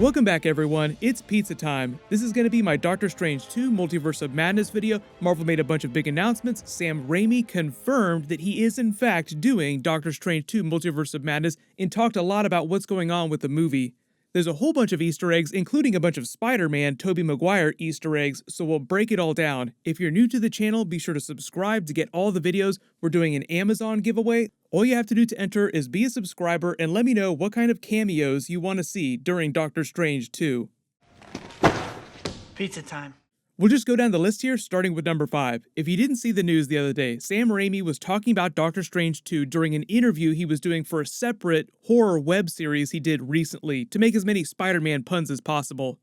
Welcome back everyone, it's pizza time. This is going to be my Doctor Strange 2 Multiverse of Madness video. Marvel made a bunch of big announcements. Sam Raimi confirmed that he is in fact doing Doctor Strange 2 Multiverse of Madness and talked a lot about what's going on with the movie. There's a whole bunch of Easter eggs, including a bunch of Spider-Man, Tobey Maguire Easter eggs, so we'll break it all down. If you're new to the channel, be sure to subscribe to get all the videos. We're doing an Amazon giveaway. All you have to do to enter is be a subscriber and let me know what kind of cameos you want to see during Doctor Strange 2. Pizza time. We'll just go down the list here, starting with number 5. If you didn't see the news the other day, Sam Raimi was talking about Doctor Strange 2 during an interview he was doing for a separate horror web series he did recently to make as many Spider-Man puns as possible.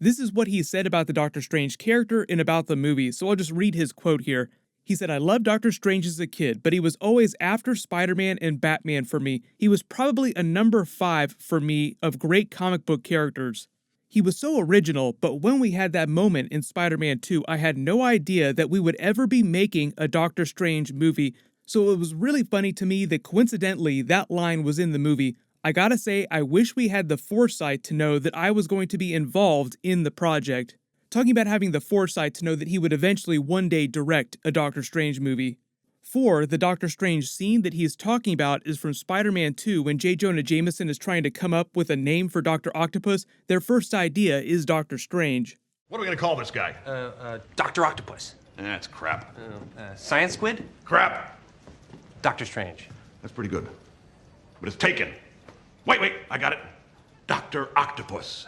This is what he said about the Doctor Strange character and about the movie, so I'll just read his quote here. He said, "I loved Doctor Strange as a kid, but he was always after Spider-Man and Batman for me. He was probably a number 5 for me of great comic book characters. He was so original, but when we had that moment in Spider-Man 2, I had no idea that we would ever be making a Doctor Strange movie, so it was really funny to me that coincidentally that line was in the movie. I gotta say, I wish we had the foresight to know that I was going to be involved in the project." Talking about having the foresight to know that he would eventually one day direct a Doctor Strange movie. 4. The Doctor Strange scene that he's talking about is from Spider-Man 2 when J. Jonah Jameson is trying to come up with a name for Dr. Octopus. Their first idea is Doctor Strange. What are we gonna call this guy? Dr. Octopus. That's crap. Science Squid? Crap. Doctor Strange. That's pretty good. But it's taken. Wait, I got it. Dr. Octopus.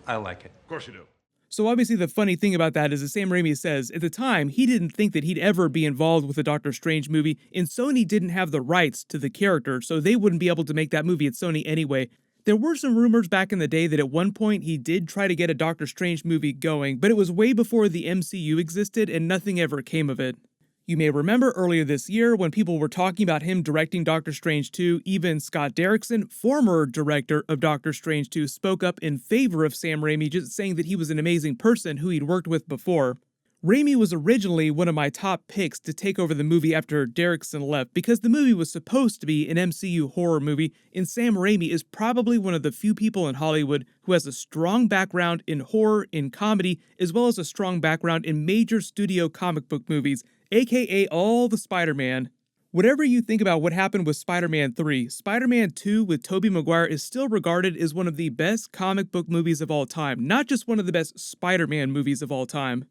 I like it. Of course you do. So obviously the funny thing about that is that Sam Raimi says, at the time, he didn't think that he'd ever be involved with a Doctor Strange movie, and Sony didn't have the rights to the character, so they wouldn't be able to make that movie at Sony anyway. There were some rumors back in the day that at one point he did try to get a Doctor Strange movie going, but it was way before the MCU existed and nothing ever came of it. You may remember earlier this year when people were talking about him directing Doctor Strange 2, even Scott Derrickson, former director of Doctor Strange 2, spoke up in favor of Sam Raimi, just saying that he was an amazing person who he'd worked with before. Raimi was originally one of my top picks to take over the movie after Derrickson left because the movie was supposed to be an MCU horror movie, and Sam Raimi is probably one of the few people in Hollywood who has a strong background in horror, in comedy, as well as a strong background in major studio comic book movies, aka all the Spider-Man. Whatever you think about what happened with Spider-Man 3, Spider-Man 2 with Tobey Maguire is still regarded as one of the best comic book movies of all time, not just one of the best Spider-Man movies of all time.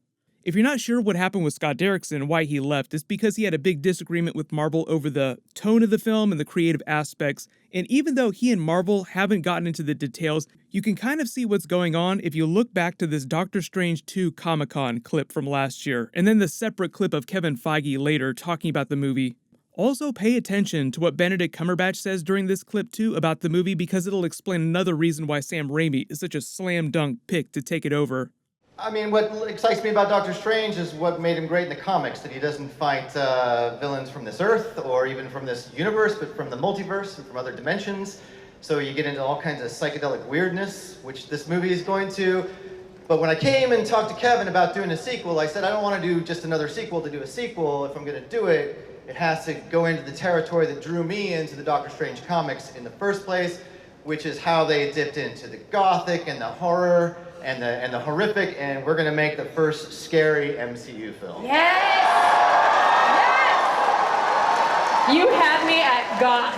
If you're not sure what happened with Scott Derrickson and why he left, it's because he had a big disagreement with Marvel over the tone of the film and the creative aspects, and even though he and Marvel haven't gotten into the details, you can kind of see what's going on if you look back to this Doctor Strange 2 Comic-Con clip from last year, and then the separate clip of Kevin Feige later talking about the movie. Also, pay attention to what Benedict Cumberbatch says during this clip too about the movie because it'll explain another reason why Sam Raimi is such a slam dunk pick to take it over. I mean, what excites me about Doctor Strange is what made him great in the comics, that he doesn't fight villains from this Earth or even from this universe, but from the multiverse and from other dimensions. So you get into all kinds of psychedelic weirdness, which this movie is going to. But when I came and talked to Kevin about doing a sequel, I said, I don't want to do just another sequel to do a sequel. If I'm going to do it, it has to go into the territory that drew me into the Doctor Strange comics in the first place, which is how they dipped into the gothic and the horror and the horrific, and we're gonna make the first scary MCU film. Yes! Yes! You had me at goth.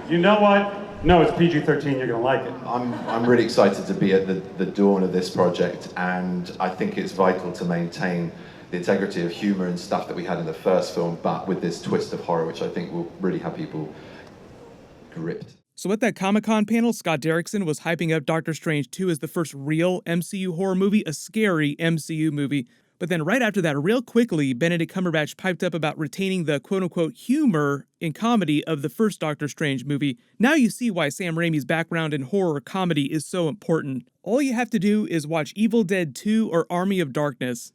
You know what? No, it's PG-13, you're gonna like it. I'm really excited to be at the dawn of this project, and I think it's vital to maintain the integrity of humor and stuff that we had in the first film, but with this twist of horror, which I think will really have people gripped. So at that Comic-Con panel, Scott Derrickson was hyping up Doctor Strange 2 as the first real MCU horror movie, a scary MCU movie. But then right after that, real quickly, Benedict Cumberbatch piped up about retaining the quote-unquote humor and comedy of the first Doctor Strange movie. Now you see why Sam Raimi's background in horror comedy is so important. All you have to do is watch Evil Dead 2 or Army of Darkness.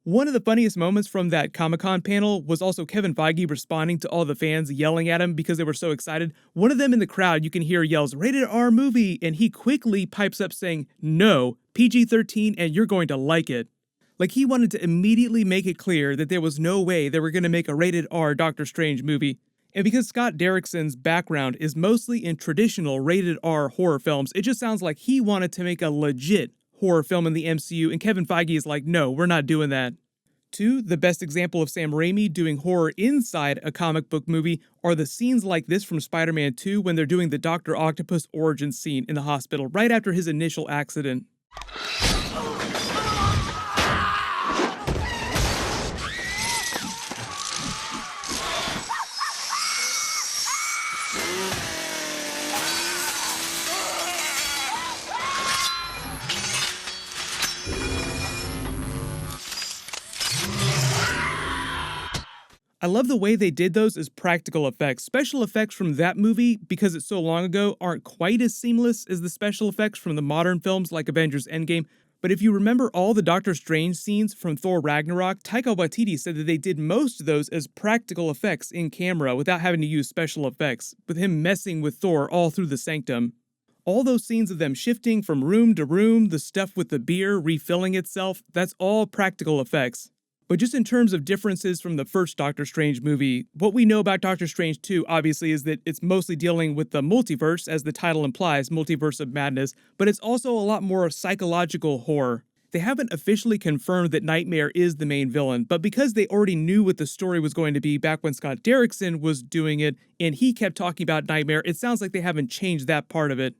One of the funniest moments from that Comic-Con panel was also Kevin Feige responding to all the fans yelling at him because they were so excited. One of them in the crowd you can hear yells, "Rated R movie," and he quickly pipes up saying, "No, PG-13 and you're going to like it." Like, he wanted to immediately make it clear that there was no way they were going to make a rated R Doctor Strange movie. And because Scott Derrickson's background is mostly in traditional rated R horror films, it just sounds like he wanted to make a legit horror film in the MCU, and Kevin Feige is like, no, we're not doing that. 2, the best example of Sam Raimi doing horror inside a comic book movie are the scenes like this from Spider-Man 2 when they're doing the Dr. Octopus origin scene in the hospital right after his initial accident. I love the way they did those as practical effects. Special effects from that movie, because it's so long ago, aren't quite as seamless as the special effects from the modern films like Avengers Endgame. But if you remember all the Doctor Strange scenes from Thor Ragnarok, Taika Waititi said that they did most of those as practical effects in camera without having to use special effects, with him messing with Thor all through the sanctum. All those scenes of them shifting from room to room, the stuff with the beer refilling itself, that's all practical effects. But just in terms of differences from the first Doctor Strange movie, what we know about Doctor Strange 2 obviously is that it's mostly dealing with the multiverse, as the title implies, Multiverse of Madness, but it's also a lot more psychological horror. They haven't officially confirmed that Nightmare is the main villain, but because they already knew what the story was going to be back when Scott Derrickson was doing it, and he kept talking about Nightmare, it sounds like they haven't changed that part of it.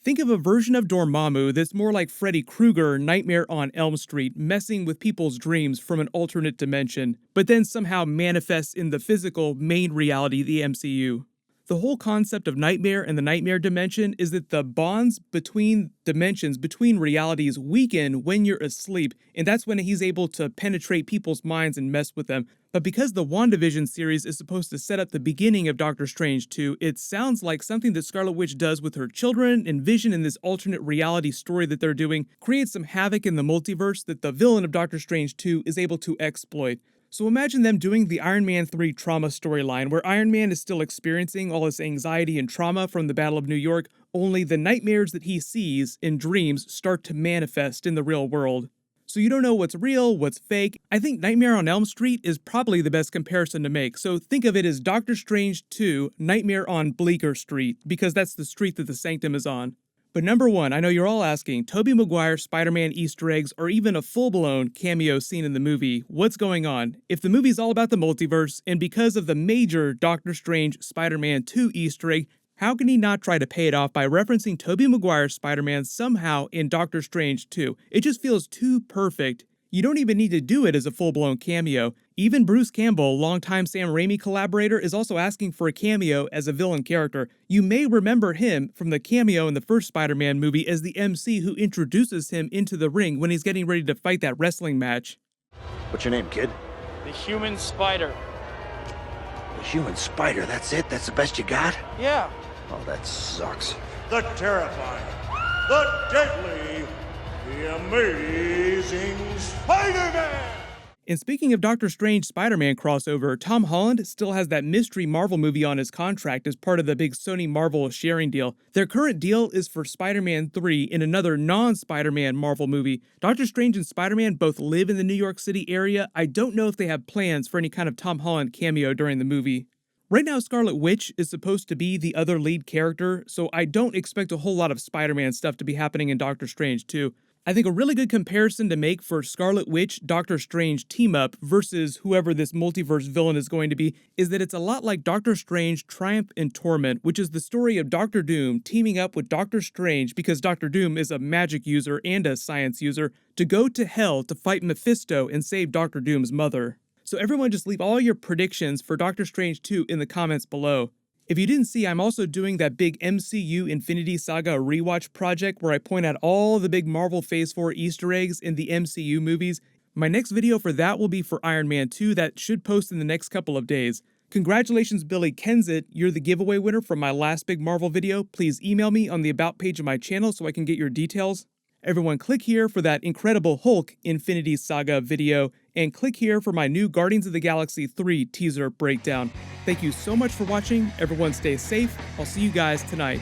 Think of a version of Dormammu that's more like Freddy Krueger, Nightmare on Elm Street, messing with people's dreams from an alternate dimension, but then somehow manifests in the physical main reality, the MCU. The whole concept of Nightmare and the Nightmare dimension is that the bonds between dimensions, between realities, weaken when you're asleep, and that's when he's able to penetrate people's minds and mess with them. But because the WandaVision series is supposed to set up the beginning of Doctor Strange 2, it sounds like something that Scarlet Witch does with her children and Vision in this alternate reality story that they're doing creates some havoc in the multiverse that the villain of Doctor Strange 2 is able to exploit. So imagine them doing the Iron Man 3 trauma storyline, where Iron Man is still experiencing all his anxiety and trauma from the Battle of New York, only the nightmares that he sees in dreams start to manifest in the real world. So you don't know what's real, what's fake. I think Nightmare on Elm Street is probably the best comparison to make, so think of it as Doctor Strange 2, Nightmare on Bleecker Street, because that's the street that the Sanctum is on. But number 1, I know you're all asking, Tobey Maguire Spider-Man Easter eggs or even a full-blown cameo scene in the movie, what's going on? If the movie's all about the multiverse, and because of the major Doctor Strange Spider-Man 2 Easter egg, how can he not try to pay it off by referencing Tobey Maguire's Spider-Man somehow in Doctor Strange 2? It just feels too perfect. You don't even need to do it as a full-blown cameo. Even Bruce Campbell, longtime Sam Raimi collaborator, is also asking for a cameo as a villain character. You may remember him from the cameo in the first Spider-Man movie as the MC who introduces him into the ring when he's getting ready to fight that wrestling match. What's your name, kid? The Human Spider. The Human Spider, that's it? That's the best you got? Yeah. Oh, that sucks. The terrifying, the deadly, the amazing Spider-Man! And speaking of Doctor Strange Spider-Man crossover, Tom Holland still has that mystery Marvel movie on his contract as part of the big Sony Marvel sharing deal. Their current deal is for Spider-Man 3 in another non-Spider-Man Marvel movie. Doctor Strange and Spider-Man both live in the New York City area. I don't know if they have plans for any kind of Tom Holland cameo during the movie. Right now, Scarlet Witch is supposed to be the other lead character, so I don't expect a whole lot of Spider-Man stuff to be happening in Doctor Strange 2. I think a really good comparison to make for Scarlet Witch Doctor Strange team-up versus whoever this multiverse villain is going to be is that it's a lot like Doctor Strange Triumph and Torment, which is the story of Doctor Doom teaming up with Doctor Strange because Doctor Doom is a magic user and a science user to go to hell to fight Mephisto and save Doctor Doom's mother. So everyone just leave all your predictions for Doctor Strange 2 in the comments below. If you didn't see, I'm also doing that big MCU Infinity Saga rewatch project where I point out all the big Marvel Phase 4 Easter eggs in the MCU movies. My next video for that will be for Iron Man 2 that should post in the next couple of days. Congratulations, Billy Kensett, you're the giveaway winner from my last big Marvel video. Please email me on the About page of my channel so I can get your details. Everyone click here for that Incredible Hulk Infinity Saga video, and click here for my new Guardians of the Galaxy 3 teaser breakdown. Thank you so much for watching. Everyone stay safe. I'll see you guys tonight.